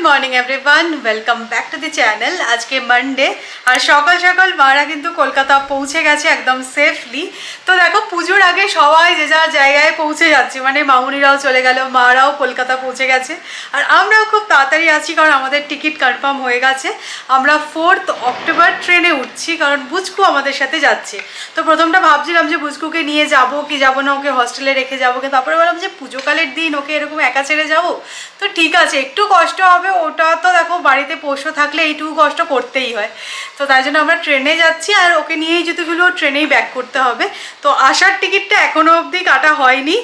Morning everyone, welcome back to the channel. আজকে Monday আর সকাল সকাল মারা কিন্তু কলকাতা পৌঁছে গেছে একদম সেফলি। তো দেখো পুজোর আগে সবাই যে যার জায়গায় পৌঁছে যাচ্ছে, মানে মামুনিরাও চলে গেল, মারাও কলকাতা পৌঁছে গেছে আর আমরাও খুব তাড়াতাড়ি আছি কারণ আমাদের টিকিট কনফার্ম হয়ে গেছে। আমরা 4 অক্টোবর ট্রেনে উঠছি কারণ বুচকু আমাদের সাথে যাচ্ছে। তো প্রথমটা ভাবছিলাম যে বুচকুকে নিয়ে যাব কি যাব না, ওকে হস্টেলে রেখে যাবো, কিন্তু তারপরে বললাম যে পুজোকালের দিন ওকে এরকম একা ছেড়ে যাবো তো ঠিক আছে, একটু কষ্ট হবে। ওটা তো দেখো বাড়িতে পোষ্য থাকলে এইটুকু কষ্ট করতেই হয়, তো তাই জন্য আমরা ট্রেনে যাচ্ছি আর ওকে নিয়েই যেতেগুলো ট্রেনেই ব্যাক করতে হবে। তো আসার টিকিটটা এখনো অবধি কাটা হয়নি,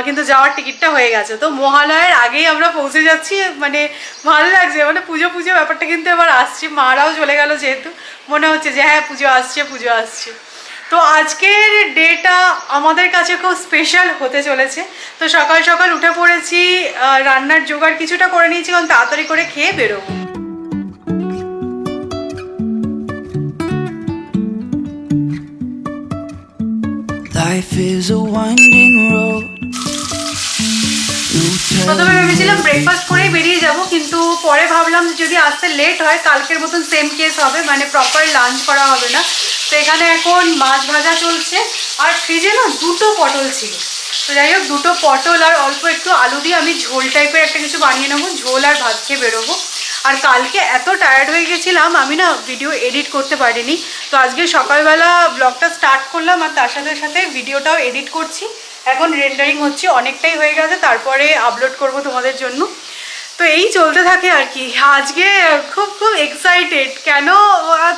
কিন্তু যাওয়ার টিকিটটা হয়ে গেছে। তো মহালয়ের আগেই আমরা পৌঁছে যাচ্ছি, মানে ভালো লাগছে, মানে পুজো পুজো ব্যাপারটা কিন্তু এবার আসছে। মারাও চলে গেল যেহেতু মনে হচ্ছে যে হ্যাঁ পুজো আসছে পুজো আসছে। তো আজকের ডেটা আমাদের কাছে খুব স্পেশাল হতে চলেছে। তো সকাল সকাল উঠে পড়েছি, রান্নার জোগাড় কিছুটা করে নিয়েছি কারণ তাড়াতাড়ি করে খেয়ে বেরোবো। Life is a winding road. প্রথমে ভেবেছিলাম ব্রেকফাস্ট করেই বেরিয়ে যাব, কিন্তু পরে ভাবলাম যদি আসতে লেট হয় কালকের মতন সেম কেস হবে, মানে প্রপার লাঞ্চ করা হবে না। তো এখানে এখন মাছ ভাজা চলছে আর ফ্রিজে না 2টো পটল ছিল। তো যাই হোক 2টো পটল আর অল্প একটু আলু দিয়ে আমি ঝোল টাইপের একটা কিছু বানিয়ে নেবো, ঝোল আর ভাত খেয়ে বেরোবো। আর কালকে এত টায়ার্ড হয়ে গেছিলাম আমি না ভিডিও এডিট করতে পারিনি। তো আজকে সকালবেলা ব্লগটা স্টার্ট করলাম আর তার সাথে সাথে ভিডিওটাও এডিট করছি। এখন রেন্ডারিং হচ্ছে, অনেকটাই হয়ে গেছে, তারপরে আপলোড করব তোমাদের জন্য। তো এই চলতে থাকে আর কি। আজকে খুব খুব এক্সাইটেড, কেন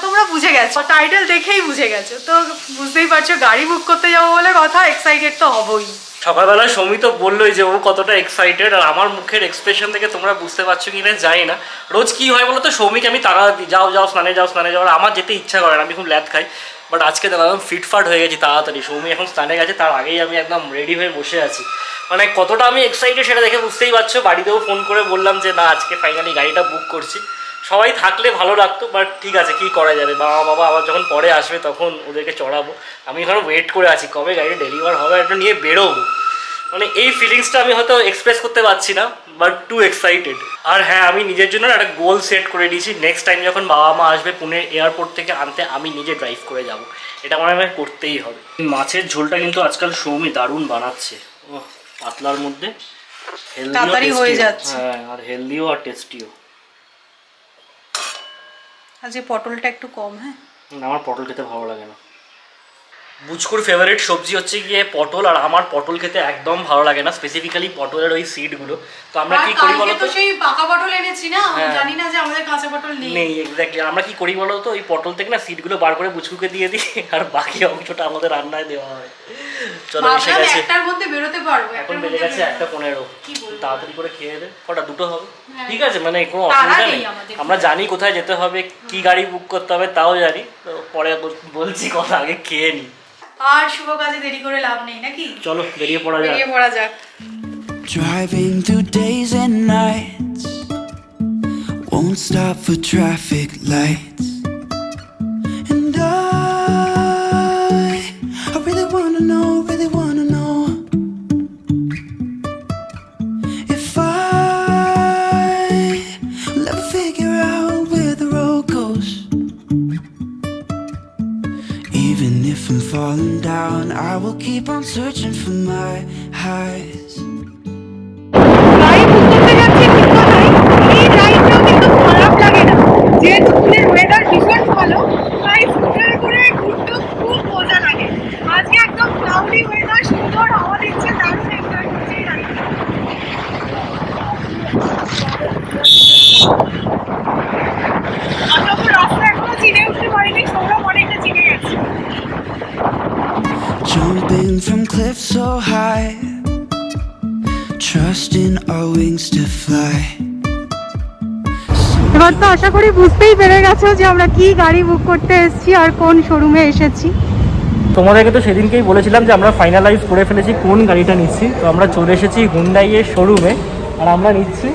তোমরা বুঝে গেছো, টাইটেল দেখেই বুঝে গেছো, তো বুঝতেই পারছো গাড়ি বুক করতে যাবো বলে কথা, এক্সাইটেড তো হবই। সকালবেলা সৌমি তো বললোই যে ও কতটা এক্সাইটেড, আর আমার মুখের এক্সপ্রেশন থেকে তোমরা বুঝতে পারছো কি না জানি না। রোজ কি হয় বলো তো, সৌমিকে আমি তাড়া দিই, যাও যাও স্নানে যাও স্নানে যাও, আর আমার যেতে ইচ্ছা করে না, আমি খুব ল্যাদ খাই। বাট আজকে দেখো একদম ফিটফাট হয়ে গেছি তাড়াতাড়ি। সৌমি এখন স্নানে গেছে, তার আগেই আমি একদম রেডি হয়ে বসে আছি। মানে কতটা আমি এক্সাইটেড সেটা দেখে বুঝতেই পারছো। বাড়িতেও ফোন করে বললাম যে না আজকে ফাইনালি গাড়িটা বুক করছি। সবাই থাকলে ভালো লাগতো, বাট ঠিক আছে কী করা যাবে, বাবা আবার যখন পরে আসবে তখন ওদেরকে চড়াবো। আমি এখন ওয়েট করে আছি কবে গাড়িটা ডেলিভার হবে, একটু নিয়ে বেরোবো। মানে এই ফিলিংসটা আমি হয়তো এক্সপ্রেস করতে পারছি না, বাট টু এক্সাইটেড। আর হ্যাঁ, আমি নিজের জন্য একটা গোল সেট করে দিয়েছি, নেক্সট টাইম যখন বাবা মা আসবে পুনে এয়ারপোর্ট থেকে আনতে, আমি নিজে ড্রাইভ করে যাব। এটা মনে হয় করতেই হবে। মাছের ঝোলটা কিন্তু আজকাল সৌমি দারুণ বানাচ্ছে, ও পাতলার মধ্যে তাড়াতাড়ি হয়ে যাচ্ছে। হ্যাঁ, আর হেলদিও আর টেস্টিও। আজকে পটলটা একটু কম। হ্যাঁ, আমার পটল খেতে ভালো লাগে না। বুচকুর ফেভারিট সবজি হচ্ছে গিয়ে পটল, আর আমার পটল খেতে একদম ভালো লাগে না, স্পেসিফিক্যালি পটলের ওই সিডগুলো। তো আমরা কি করি বলো তো, সেই পাকা পটল এনেছি না, জানি না যে আমাদের কাঁচা পটল নেই। এক্স্যাক্টলি, আমরা কি করি বলো তো, ওই পটল থেকে না সিডগুলো বার করে বুচকুকে দিয়ে দিই, আর বাকি অংশটা আমাদের রান্নায় দেওয়া হয়। চলো এসে গেছে, একটার মধ্যে বেরোতে পারবো, এখন বেজে গেছে 1:15। তাড়াতাড়ি করে খেয়ে দে, কটা 2টো হবে, ঠিক আছে, মানে কোনো অসুবিধা নেই। আমরা জানি কোথায় যেতে হবে, কি গাড়ি বুক করতে হবে তাও জানি, তো পরে বলছি কথা, আগে খেয়ে নিই। আর শুভ কাজে দেরি করে লাভ নেই নাকি, চলো বেরিয়ে পড়া যাক। Driving through days and nights, won't stop for traffic lights. And I really wanna know if I'll ever figure out where the road goes. Even if I'm falling down, I will keep on searching for my highs. যেহেতু পুনের weather ভীষণ ভালো, তাই স্কুটারে করে ঘুরতেও খুব মজা লাগে। আজকে একদম ক্লাউডি ওয়েদার, সুন্দর হাওয়া দিচ্ছে, দারুণ এনজয় করছি। আমরা তো রাস্তা এখনো চিনে উঠতে পারিনি, সৌরভ অনেকটা চিনে গেছে। Jumping from cliffs so high, trusting our wings to fly. এবার তো আশা করি বুঝতেই পেরে গেছো যে আমরা কি গাড়ি বুক করতে এসেছি আর কোন শোরুমে এসেছি। তোমাদেরকে তো সেদিনকেই বলেছিলাম যে আমরা ফাইনালাইজ করে ফেলেছি কোন গাড়িটা নিচ্ছি। তো আমরা চলে এসেছি হুন্ডাই এর শোরুমে, আর আমরা নিচ্ছি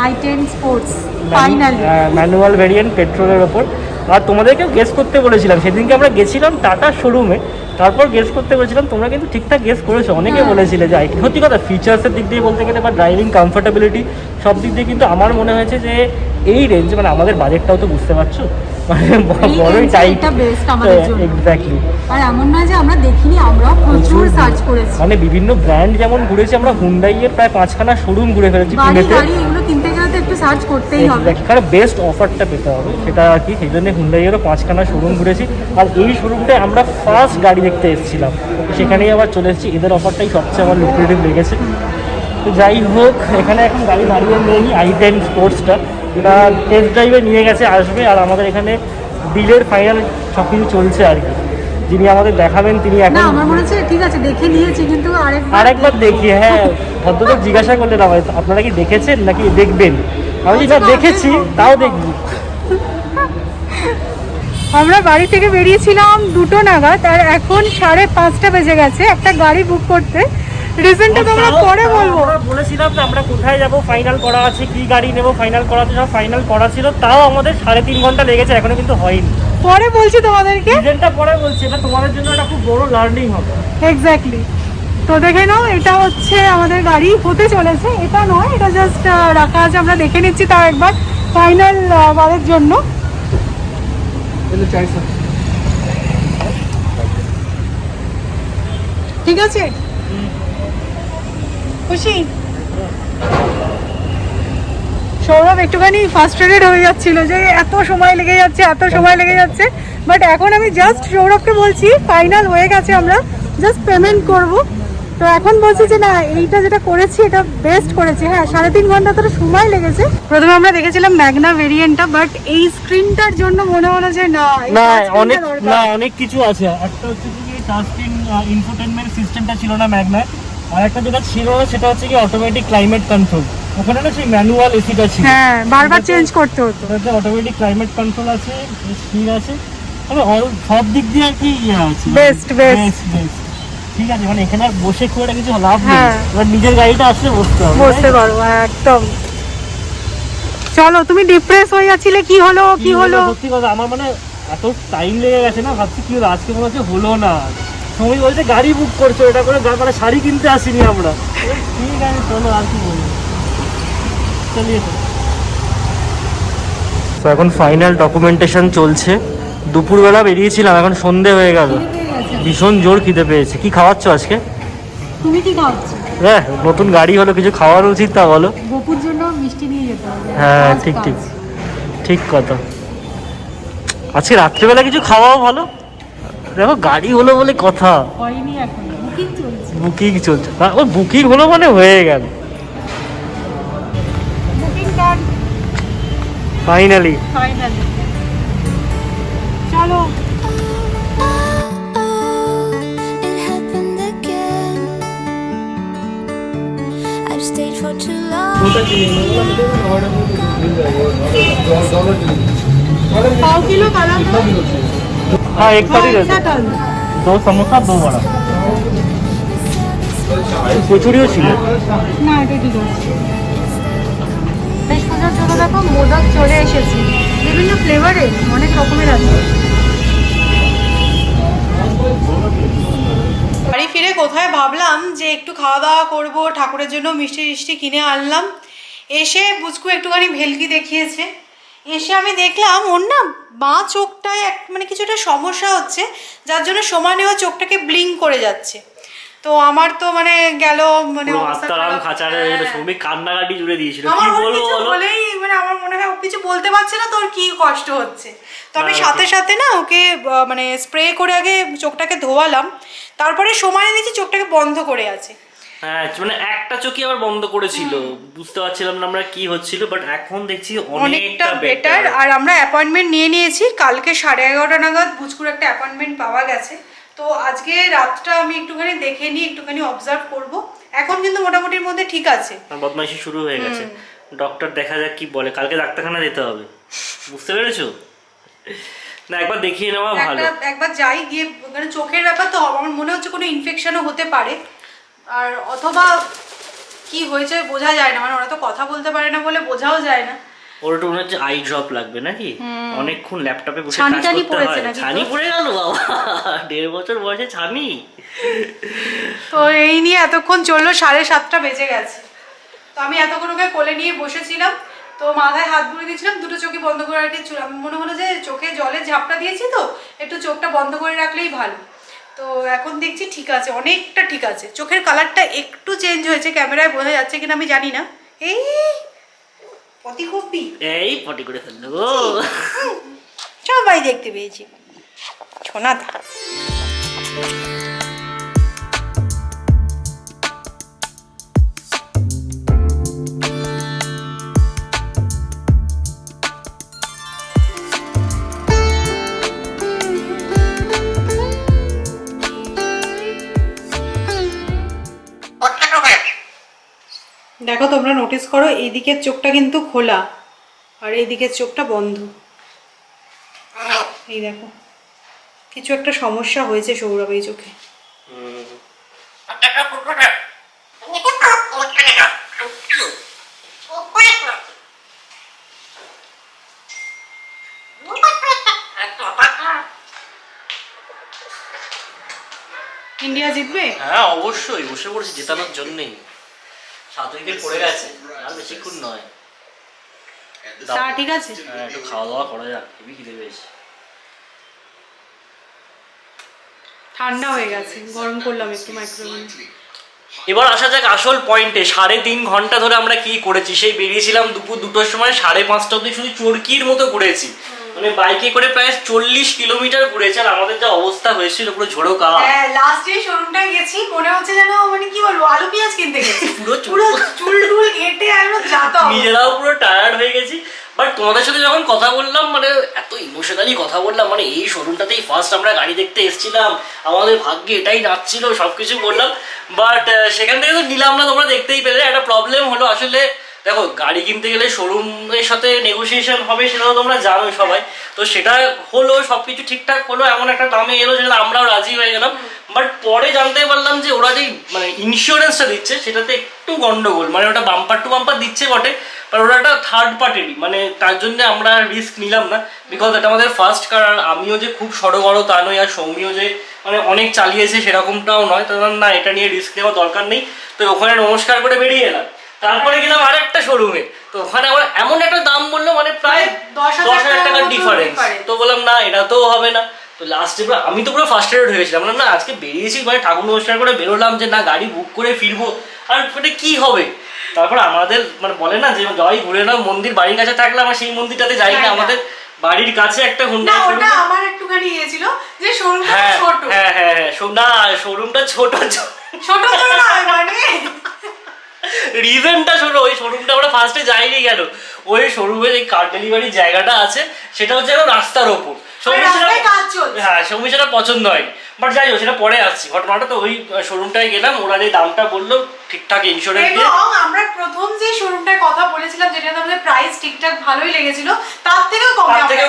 i10 sports finally manual variant পেট্রোলের ওপর। আর তোমাদেরকেও গেস করতে বলেছিলাম, সেদিনকে আমরা গেছিলাম টাটা শোরুমে, তারপর গেস করতে বলেছিলাম, তোমরা কিন্তু ঠিকঠাক গেস করেছো। অনেকে বলেছিলে যে সত্যি কথা ফিচার্সের দিক দিয়ে বলতে গেলে বা ড্রাইভিং কমফোর্টেবিলিটি সব দিক দিয়ে কিন্তু আমার মনে হয়েছে যে এই রেঞ্জ, মানে আমাদের বাজেটটাও তো বুঝতে পারছো, মানে বড়ই টাইট। এক্স্যাক্টলি। আর এমন নয় যে আমরা দেখিনি, আমরা প্রচুর সার্চ করেছি, মানে বিভিন্ন ব্র্যান্ড যেমন ঘুরেছি আমরা, হুন্ডাই এর প্রায় 5খানা শোরুম ঘুরে ফেলেছি পুনেতে। এগুলো কিনতে গেলে তো একটু সার্চ করতেই হবে, কারণ বেস্ট অফারটা পেতে হবে সেটা আর কি, সেই জন্য হুন্ডাই এরও 5খানা শোরুম ঘুরেছি। আর এই শোরুমটায় আমরা ফার্স্ট গাড়ি দেখতে এসেছিলাম, সেখানেই আবার চলে এসেছি, এদের অফারটাই সবচেয়ে আমার লুক্রেটিভ লেগেছে। তো যাই হোক, এখানে এখন গাড়ি দাঁড়িয়ে নেই, i10 স্পোর্টসটা এটা টেস্ট ড্রাইভে নিয়ে গেছে, আসবে। আর আমাদের এখানে ডিলের ফাইনাল সব কিছু চলছে আর কি, যিনি আমাদের দেখাবেন তিনি এখন, আমার মনে হচ্ছে ঠিক আছে দেখে নিয়েছি, কিন্তু আরেকবার দেখি। হ্যাঁ, ভদ্রলোক জিজ্ঞাসা করলেন আমায় আপনারা কি দেখেছেন নাকি দেখবেন, আমি যেটা দেখেছি তাও দেখবো। আমরা বাড়ি থেকে বেরিয়েছিলাম 2টো নাগাদ, আর এখন 5:30 বেজে গেছে একটা গাড়ি বুক করতে। রিজনটা তোমরা পরে বলবো। আমরা বলেছিলাম যে আমরা কোথায় যাব, ফাইনাল করা আছে, কি গাড়ি নেব ফাইনাল করা আছে, সব ফাইনাল করা ছিল, তাও আমাদের 3.5 ঘন্টা লেগেছে, এখনো কিন্তু হয়নি। পরে বলছি তোমাদেরকে, রিজনটা পরে বলছি, এটা তোমাদের জন্য একটা খুব বড় লার্নিং হবে। এক্স্যাক্টলি। তো দেখে নাও, এটা হচ্ছে আমাদের গাড়ি হতে চলেছে, এটা নয়, এটা জাস্ট রাখা আছে, আমরা দেখে নিচ্ছি তাও একবার ফাইনাল বারের জন্য। ঠিক আছে, খুশি? সৌরভ একটুখানি ফার্স্ট্রেটেড হয়ে যাচ্ছিল যে এত সময় লেগে যাচ্ছে, বাট এখন আমি জাস্ট সৌরভকে বলছি ফাইনাল হয়ে গেছে, আমরা জাস্ট পেমেন্ট করব। তো এখন বলছি যে না, এইটা যেটা করেছি এটা বেস্ট করেছি। হ্যাঁ, 3.5 ঘন্টা তো সময় লেগেছে। প্রথমে আমরা দেখেছিলাম ম্যাগনা ভেরিয়েন্টটা, বাট এই স্ক্রিনটার জন্য মনে হলো যে না, অনেক কিছু আছে। একটা হচ্ছে কি টাচ স্ক্রিন ইনফোটেইনমেন্ট সিস্টেমটা ছিল না ম্যাগনায়, আর একটা যেটা ছিল না সেটা হচ্ছে কি অটোমেটিক ক্লাইমেট কন্ট্রোল। ওখানে না সেই ম্যানুয়াল এসিটা ছিল, হ্যাঁ, বারবার চেঞ্জ করতে হতো। ওটাতে অটোমেটিক ক্লাইমেট কন্ট্রোল আছে, স্পিড আছে, তবে সব দিক দিয়ে আর কি ইয়ে আছে, বেস্ট। ঠিক আছে, মানে এখানে আর বসে খুব একটা কিছু লাভ নেই, এবার নিজের গাড়িটা আসলে বসতে পারবো একদম। চলো, তুমি ডিপ্রেস হয়ে যাচ্ছিলে, কি হলো? সত্যি কথা, আমার মানে এত টাইম লেগে গেছে না, ভাবছি কি হলো আজকে, মনে হচ্ছে হলো না। সৌমি বলছে গাড়ি বুক করছো, এটা করে মানে শাড়ি কিনতে আসিনি আমরা। ঠিক আছে চলো, আর কি বলবো, চলিয়ে। তো এখন ফাইনাল ডকুমেন্টেশন চলছে, দুপুরবেলা বেরিয়েছিলাম, এখন সন্ধে হয়ে গেল, ভীষণ জোর খিদে পেয়েছে। কি খাওয়াচ্ছ আজকে? তুমি কি খাওয়াচ্ছ? হ্যাঁ, নতুন গাড়ি হলো, কিছু খাওয়ার উচিত, তা বলো। গোপুর জন্য মিষ্টি নিয়ে যেতে হবে। হ্যাঁ, ঠিক কথা। আজকে রাত্রিবেলা কিছু খাওয়াও ভালো, দেখো গাড়ি হলো বলে কথা, হয়নি এখন, বুকিং চলছে। ও বুকিং হলো মানে হয়ে গেল, বুকিং ডান ফাইনালি। চলো। It happened again. I've stayed for too long. Pav kilo काला दो। हाँ, एक थाली दे ऐसा कर दो। 2 समोसा 2 वड़ा, কচুরিও ছিল না, এটা ঠিক আছে। বেশ মজার জন্য দেখো মোদক চলে এসেছে, বিভিন্ন ফ্লেভারে, অনেক রকমের আছে। বাড়ি ফিরে কোথায় ভাবলাম যে একটু খাওয়া দাওয়া করবো, ঠাকুরের জন্য মিষ্টি টিষ্টি কিনে আনলাম। এসে বুঝকু একটুখানি ভেলকি দেখিয়েছে, এসে আমি দেখলাম ওর না বাঁ চোখটায় মানে কিছুটা সমস্যা হচ্ছে, যার জন্য সময় নেওয়া চোখটাকে ব্লিঙ্ক করে যাচ্ছে। তো আমার তো মানে গেল, মানে কান্নাকাটি জুড়ে দিয়েছিল, আমার বলেই মানে আমার মনে হয় ও কিছু বলতে পারছে না, তোর কি কষ্ট হচ্ছে। তো আমি সাথে সাথে না ওকে মানে স্প্রে করে আগে চোখটাকে ধোয়ালাম, তারপরে সময় দিয়েছি, চোখটাকে বন্ধ করে আছে। হ্যাঁ, মানে একটা চোখই আবার বন্ধ করেছিল, বুঝতে পারছিলাম না আমরা কি হচ্ছিল, বাট এখন দেখছি অনেকটা বেটার। আর আমরা অ্যাপয়েন্টমেন্ট নিয়ে নিয়েছি, কালকে 11:30 নাগাদ বুঝকুর একটা অ্যাপয়েন্টমেন্ট পাওয়া গেছে। তো আজকে রাতটা আমি একটুখানি দেখে নিই, একটুখানি অবজার্ভ করব। এখন কিন্তু মোটামুটির মধ্যে ঠিক আছে, বদমাইশি শুরু হয়ে গেছে। ডক্টর দেখা যাক কি বলে, কালকে ডাক্তারখানা যেতে হবে, বুঝতে পেরেছো? না, একবার দেখিয়ে নেওয়া ভালো, একবার যাই গিয়ে, মানে চোখের ব্যাপার তো আমার মনে হচ্ছে কোনো ইনফেকশনও হতে পারে, আর অথবা কি হয়েছে বোঝা যায় না, মানে ওরা তো কথা বলতে পারে না বলে বোঝাও যায় না। ওর একটু মনে হচ্ছে আই ড্রপ লাগবে নাকি, অনেকক্ষণ ল্যাপটপে বসে ছানি কাজ টানি করতে পড়েছে হয়। নাকি ছানি তোর? পড়ে গেল বাবা, 1.5 বছর বয়সে ছানি। তো এই নিয়ে এতক্ষণ চললো, 7:30 বেজে গেছে। তো আমি এতক্ষণ ওকে কোলে নিয়ে বসেছিলাম, তো মাথায় হাত বুলিয়ে দিয়েছিলাম, দুটো চোখই বন্ধ করে রাখছিলাম। মনে হলো যে চোখে জলে ঝাপটা দিয়েছি, তো একটু চোখটা বন্ধ করে রাখলেই ভালো। তো এখন দেখছি ঠিক আছে, অনেকটা ঠিক আছে। চোখের কালারটা একটু চেঞ্জ হয়েছে, ক্যামেরায় বোঝা যাচ্ছে কিনা আমি জানি না। এই পটি কপি, এই পটি করে ফেললো গো। সবাই দেখতে পেয়েছি ছোনাদা। দেখো তোমরা নোটিস করো, এই দিকের চোখটা কিন্তু খোলা আর এই দিকের চোখটা বন্ধ। এই দেখো, কিছু একটা সমস্যা হয়েছে সৌরভ এই চোখে। ইন্ডিয়া জিতবে? হ্যাঁ অবশ্যই, বসে পড়েছি জেতানোর জন্যই। 7 উইকেট পড়ে গেছে, আর বেশিক্ষণ নয়। তা ঠিক আছে, হ্যাঁ একটু খাওয়া দাওয়া করা যাক, হেবি খিদে পেয়েছে। ঠান্ডা হয়ে গেছে, গরম করলাম একটু মাইক্রোওয়েভে। এবার আসা যাক আসল পয়েন্টে। 3.5 ঘন্টা ধরে আমরা কি করেছি, সেই বেরিয়েছিলাম দুপুর 2টোর সময়, 5:30 অবধি শুধু চরকির মতো ঘুরেছি। মানে বাইকে করে প্রায় 40 কিলোমিটার ঘুরেছে, আর আমাদের যা অবস্থা হয়েছিল পুরো ঝোড়ো কাওয়া। হ্যাঁ, লাস্ট যে শোরুমটায় গেছি মনে হচ্ছে যেন মানে কি বলবো, আলু পেঁয়াজ কিনতে গেছি। পুরো পুরো চুল টুল কেটে একদম যাতা। নিজেরাও পুরো টায়ার্ড হয়ে গেছি। বাট তোমাদের সাথে যখন কথা বললাম, মানে এত ইমোশনালি কথা বললাম, মানে এই শোরুমটাতেই ফার্স্ট আমরা গাড়ি দেখতে এসেছিলাম, আমাদের ভাগ্যে এটাই নাচছিল, সবকিছু বললাম। বাট সেখান থেকে তো নিলাম না, তোমরা দেখতেই পেলে। একটা প্রবলেম হলো আসলে, দেখো গাড়ি কিনতে গেলে শোরুমের সাথে নেগোসিয়েশন হবে, সেটা তো তোমরা জানোই সবাই। তো সেটা হলো, সবকিছু ঠিকঠাক হলো, এমন একটা দামে এলো যেটা আমরাও রাজি হয়ে গেলাম। বাট পরে জানতে পারলাম যে ওরা যে মানে ইন্স্যুরেন্সটা দিচ্ছে সেটাতে একটু গন্ডগোল। মানে ওটা বাম্পার টু বাম্পার দিচ্ছে বটে, বাট ওটা একটা থার্ড পার্টিরই, মানে তার জন্য আমরা রিস্ক নিলাম না। বিকজ এটা আমাদের ফার্স্ট কার, আর আমিও যে খুব সড়গড় তা নয়, আর সৌমিও যে মানে অনেক চালিয়েছে সেরকমটাও নয়। তো না, এটা নিয়ে রিস্ক নেওয়ার দরকার নেই। তো ওখানে নমস্কার করে বেরিয়ে এলাম। তারপরে গেলাম আর একটা শোরুমে, তো ওখানে আবার এমন একটা দাম বললো, মানে প্রায় 10,000 টাকার ডিফারেন্স। তো বললাম না, এটা তো হবে না। তো লাস্টে আমি তো পুরো ফার্স্ট্রেটেড হয়ে গেছিলাম, বললাম না আজকে বেরিয়েছি মানে ঠাকুর নমস্কার করে বেরোলাম, যে না গাড়ি বুক করে ফিরবো, আর এটা কি হবে। তারপর আমাদের মানে বলে না যে জয় ঘুরে নাও, মন্দির বাড়ির কাছে থাকলে আমার সেই মন্দিরটাতে যাই না। আমাদের বাড়ির কাছে একটা হুন্ডাই শোরুম। ওটা আমার একটুখানি ইয়ে ছিল যে শোরুমটা ছোট। হ্যাঁ হ্যাঁ হ্যাঁ, না শোরুমটা ছোট ছোট তো নয়, মানে রিজনটা শোনো, ওই শোরুমটা আমরা ফার্স্টে যাইনি কেন, ওই শোরুমে যে কার ডেলিভারির জায়গাটা আছে সেটা হচ্ছে এখন রাস্তার ওপর। হ্যাঁ সৌমি সেটা পছন্দ হয়নি, বাট যাই হোক সেটা পরে আসছি ঘটনাটা। তো ওই শোরুমটায় গেলাম, ওরা যে দামটা বললো ঠিকঠাক ইন্স্যুরেন্স দিয়ে। এবং আমরা প্রথম যে শোরুমটার কথা বলেছিলাম, যেটাতে আমাদের প্রাইস ঠিকঠাক ভালোই লেগেছিল, তার থেকেও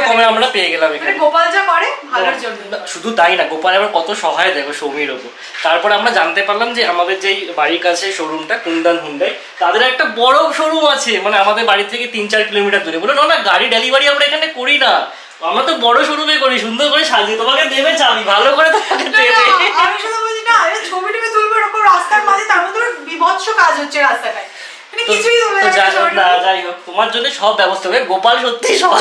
কমে আমরা পেয়ে গেলাম এখানে। গোপাল যা করে ভালোর জন্য। শুধু তাই না, গোপাল আবার কত সহায় দেখো সৌমির ওপর। তারপরে আমরা জানতে পারলাম যে আমাদের যেই বাড়ির কাছে শোরুমটা কুন্দান হুন্ডাই, তাদের একটা বড় শোরুম আছে, মানে আমাদের বাড়ি থেকে 3-4 কিলোমিটার দূরে। বলো না গাড়ি ডেলিভারি আমরা এখানে করি না, আমরা তো বড় শোরুমে করি, সুন্দর করে সাজিয়ে তোমাকে দেবে, চাবি ভালো করে তোমাকে দেবে। আমি শুধু বলছি না, ছবি টবি তুলবো এরকম রাস্তার মাঝে, তার মধ্যে বিভৎস কাজ হচ্ছে রাস্তাটায়, মানে কিছুই না যাই হোক, তোমার জন্য সব ব্যবস্থা হবে। গোপাল সত্যি সব।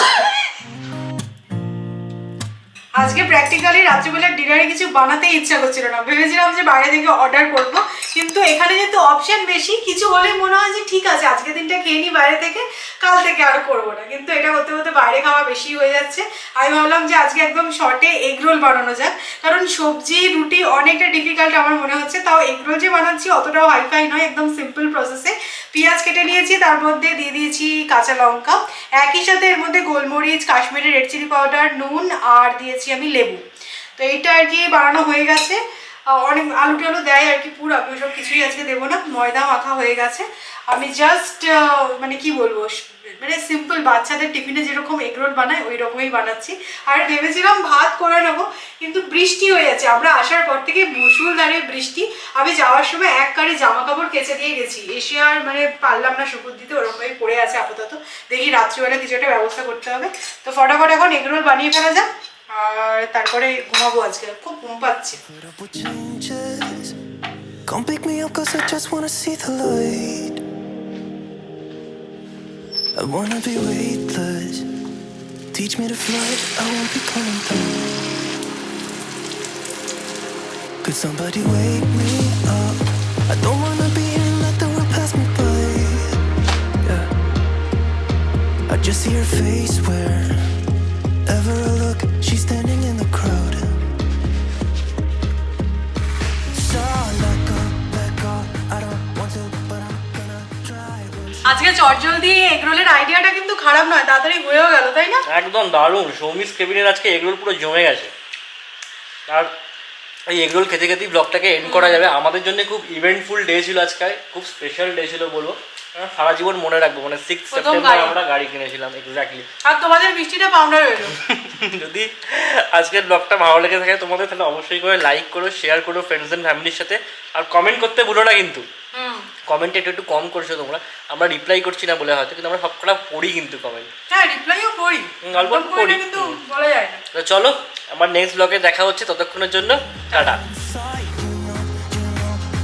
আজকে প্র্যাকটিক্যালি রাত্রিবেলা ডিনারে কিছু বানাতে ইচ্ছা করছিল না, ভেবেছিলাম যে বাইরে থেকে অর্ডার করব, কিন্তু এখানে যেহেতু অপশন বেশি, কিছু হলে মনে হয় যে ঠিক আছে আজকে দিনটা খেয়ে নিই বাইরে থেকে, কাল থেকে আর করবো না। কিন্তু এটা হতে হতে বাইরে খাওয়া বেশি হয়ে যাচ্ছে। আমি ভাবলাম যে আজকে একদম শর্টে এগ রোল বানানো যাক, কারণ সবজি রুটি অনেকটা ডিফিকাল্ট আমার মনে হচ্ছে। তাও এগ রোল যে বানাচ্ছি অতটাও হাইফাই নয়, একদম সিম্পল প্রসেসে। পেঁয়াজ কেটে নিয়েছি, তার মধ্যে দিয়ে দিয়েছি কাঁচা লঙ্কা, একই সাথে এর মধ্যে গোলমরিচ, কাশ্মীরি রেড চিলি পাউডার, নুন, আর দিয়েছি আমি লেবু। তো এইটা আর কি বানানো হয়ে গেছে। অনেক আলু টালু দেয় আর কি পুর, আমি ওসব কিছুই আজকে দেবো না। ময়দা মাখা হয়ে গেছে, আমি জাস্ট মানে কি বলবো, মানে সিম্পল বাচ্চাদের টিফিনে যেরকম এগরোল বানায় ওই রকমই বানাচ্ছি। আর ভেবেছিলাম ভাত করে নেবো, কিন্তু বৃষ্টি হয়ে যাচ্ছে, আমরা আসার পর থেকে মুষলধারে বৃষ্টি। আমি যাওয়ার সময় এক কারি জামা কাপড় কেচে দিয়ে গেছি, এসে আর মানে পারলাম না শুকুর দিতে, ওরকমই পড়ে আছে আপাতত। দেখি রাত্রিবেলা কিছু একটা ব্যবস্থা করতে হবে। তো ফটাফট এখন এগরোল বানিয়ে ফেলা যাক, আর তারপরে ঘুমাবো। আজকে খুব ঘুম পাচ্ছে। Put up with changes. Come pick me up 'cause I just wanna see the light. I wanna be weightless. Teach me to fly, I won't be coming down. Could somebody wake me up? I don't wanna be here and let the world pass me by. Yeah, I just see her face wherever I look. She's standing in the crowd. আজকে চটজলদি এগরোলের আইডিয়াটা কিন্তু খারাপ নয়, তাড়াতাড়ি হয়েও গেল, তাই না? একদম দারুণ। সৌমিস কেবিনের আজকে এগরোল পুরো জমে গেছে। আর এই এগরোল খেতে খেতেই ব্লগটাকে এন্ড করা যাবে। আমাদের জন্য খুব ইভেন্টফুল ডে ছিল আজকে, খুব স্পেশাল ডে ছিল বলবো, সারা জীবন মনে রাখবো। মানে 6 সেপ্টেম্বর আমরা গাড়ি কিনেছিলাম এক্স্যাক্টলি। আর তোমাদের বৃষ্টিটা পাউন্ডার হলো। যদি আজকের ব্লগটা ভালো লেগে থাকে তোমাদের, তাহলে অবশ্যই করে লাইক করো, শেয়ার করো ফ্রেন্ডস এন্ড ফ্যামিলির সাথে। আর কমেন্ট করতে ভুলো না কিন্তু, কমেন্টে একটু একটু কম করছো তোমরা। আমরা রিপ্লাই করছি না বলে হয়তো, কিন্তু আমরা সবকটা পড়ি কিন্তু কমেন্ট। হ্যাঁ, রিপ্লাইও করি, অল্প পড়ি, কিন্তু বলা যায় না। তো চলো আমার নেক্সট ব্লগে দেখা হচ্ছে, ততক্ষণের জন্য tata.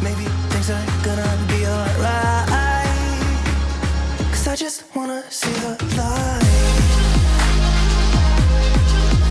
Maybe things are gonna be alright. 'Cause I just wanna see the light.